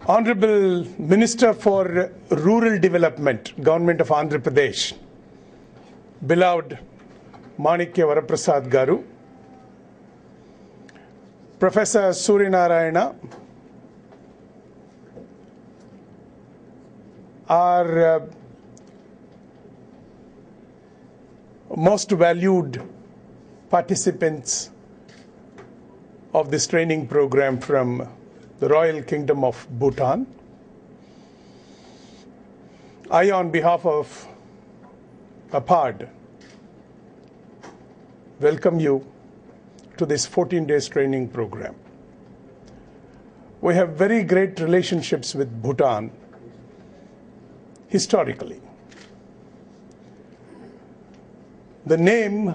Honorable Minister for Rural Development, Government of Andhra Pradesh, beloved Manikya Varaprasad Garu, Professor Suryanarayana, our most valued participants of this training program from the Royal Kingdom of Bhutan. I, on behalf of APARD, welcome you to this 14 days training program. We have very great relationships with Bhutan historically. The name,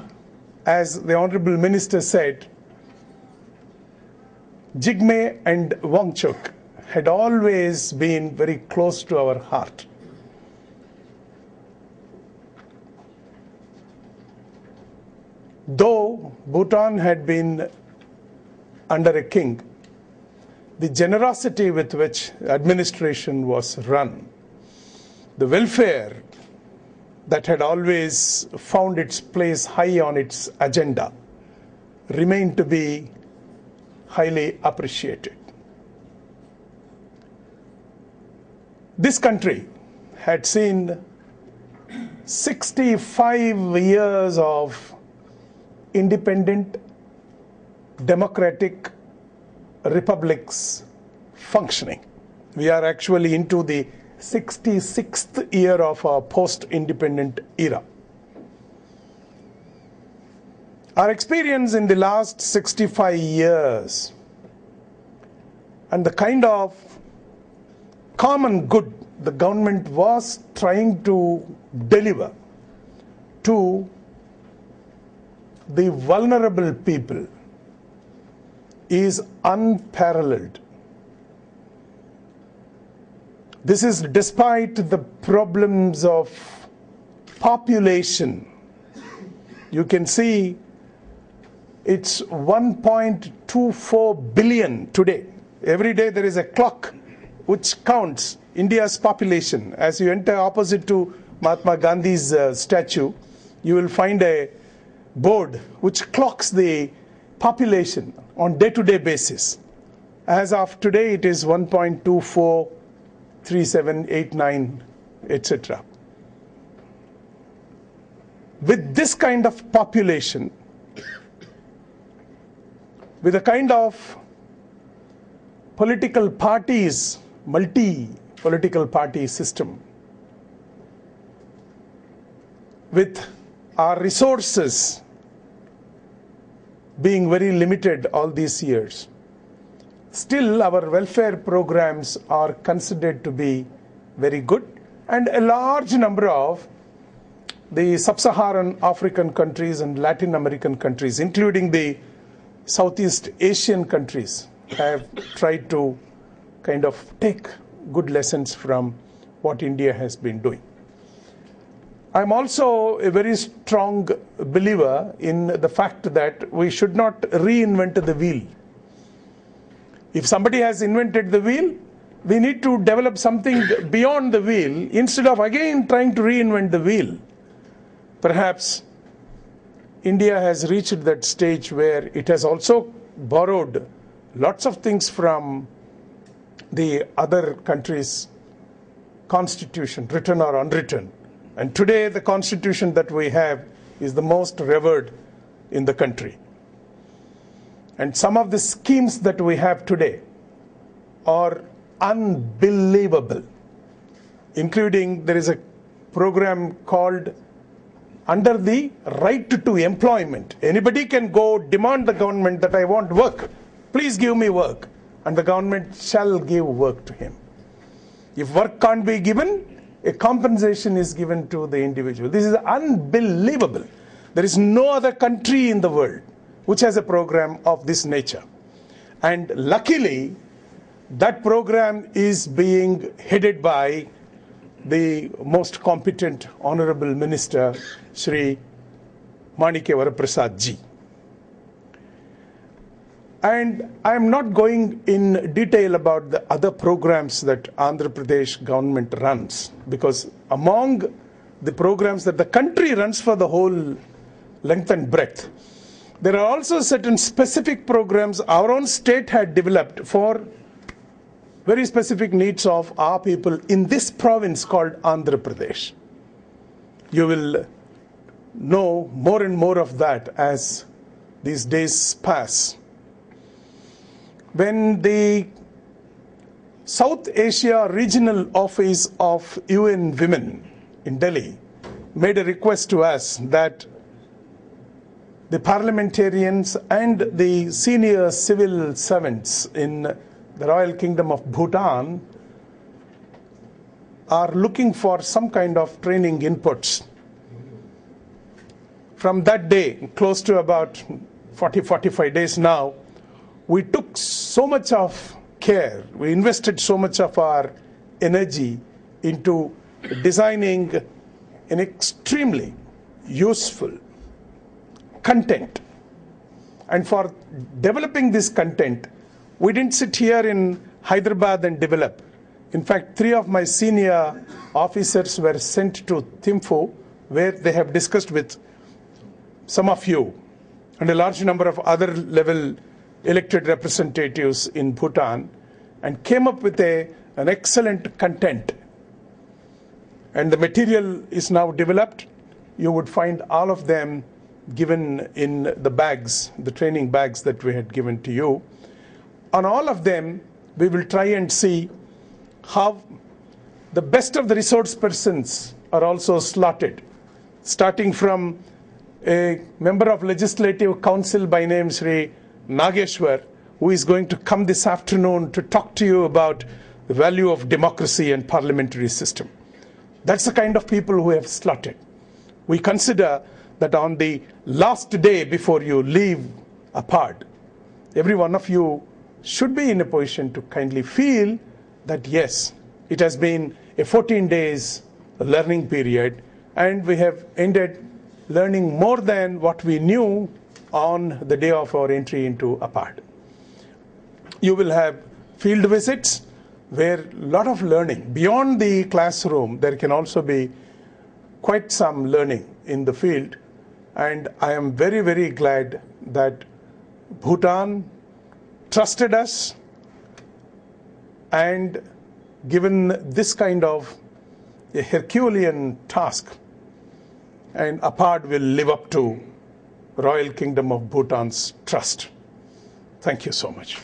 as the Honorable Minister said, Jigme and Wangchuk had always been very close to our heart. Though Bhutan had been under a king, the generosity with which administration was run, the welfare that had always found its place high on its agenda, remained to be highly appreciated. This country had seen 65 years of independent, democratic republics functioning. We are actually into the 66th year of our post-independent era. Our experience in the last 65 years and the kind of common good the government was trying to deliver to the vulnerable people is unparalleled. This is despite the problems of population. You can see it's 1.24 billion today. Every day there is a clock which counts India's population. As you enter opposite to Mahatma Gandhi's statue, you will find a board which clocks the population on day-to-day basis. As of today, it is 1.243789, etc. With this kind of population, with a kind of political parties, multi-political party system, with our resources being very limited all these years, still our welfare programs are considered to be very good, and a large number of the sub-Saharan African countries and Latin American countries, including the Southeast Asian countries, have tried to kind of take good lessons from what India has been doing. I'm also a very strong believer in the fact that we should not reinvent the wheel. If somebody has invented the wheel, we need to develop something beyond the wheel instead of again trying to reinvent the wheel. Perhaps India has reached that stage where it has also borrowed lots of things from the other countries' constitution, written or unwritten. And today the constitution that we have is the most revered in the country. And some of the schemes that we have today are unbelievable, including there is a program called Under the Right to Employment. Anybody can go demand the government that I want work. Please give me work. And the government shall give work to him. If work can't be given, a compensation is given to the individual. This is unbelievable. There is no other country in the world which has a program of this nature. And luckily, that program is being headed by the most competent Honorable Minister, Shri Manikya Varaprasad ji. And I am not going in detail about the other programs that Andhra Pradesh government runs, because among the programs that the country runs for the whole length and breadth, there are also certain specific programs our own state had developed for very specific needs of our people in this province called Andhra Pradesh. You will know more and more of that as these days pass. When the South Asia Regional Office of UN Women in Delhi made a request to us that the parliamentarians and the senior civil servants in the Royal Kingdom of Bhutan are looking for some kind of training inputs. From that day, close to about 40-45 days now, we took so much of care, we invested so much of our energy into designing an extremely useful content. And for developing this content, we didn't sit here in Hyderabad and develop. In fact, 3 of my senior officers were sent to Thimphu, where they have discussed with some of you and a large number of other level elected representatives in Bhutan, and came up with an excellent content. And the material is now developed. You would find all of them given in the bags, the training bags that we had given to you. On all of them, we will try and see how the best of the resource persons are also slotted, starting from a member of Legislative Council by name Sri Nageshwar, who is going to come this afternoon to talk to you about the value of democracy and parliamentary system. That's the kind of people who have slotted. We consider that on the last day before you leave APARD, every one of you should be in a position to kindly feel that yes, it has been a 14 days learning period, and we have ended learning more than what we knew on the day of our entry into APARD. You will have field visits where a lot of learning. Beyond the classroom, there can also be quite some learning in the field. And I am very, very glad that Bhutan trusted us and given this kind of a Herculean task. And APARD will live up to Royal Kingdom of Bhutan's trust. Thank you so much.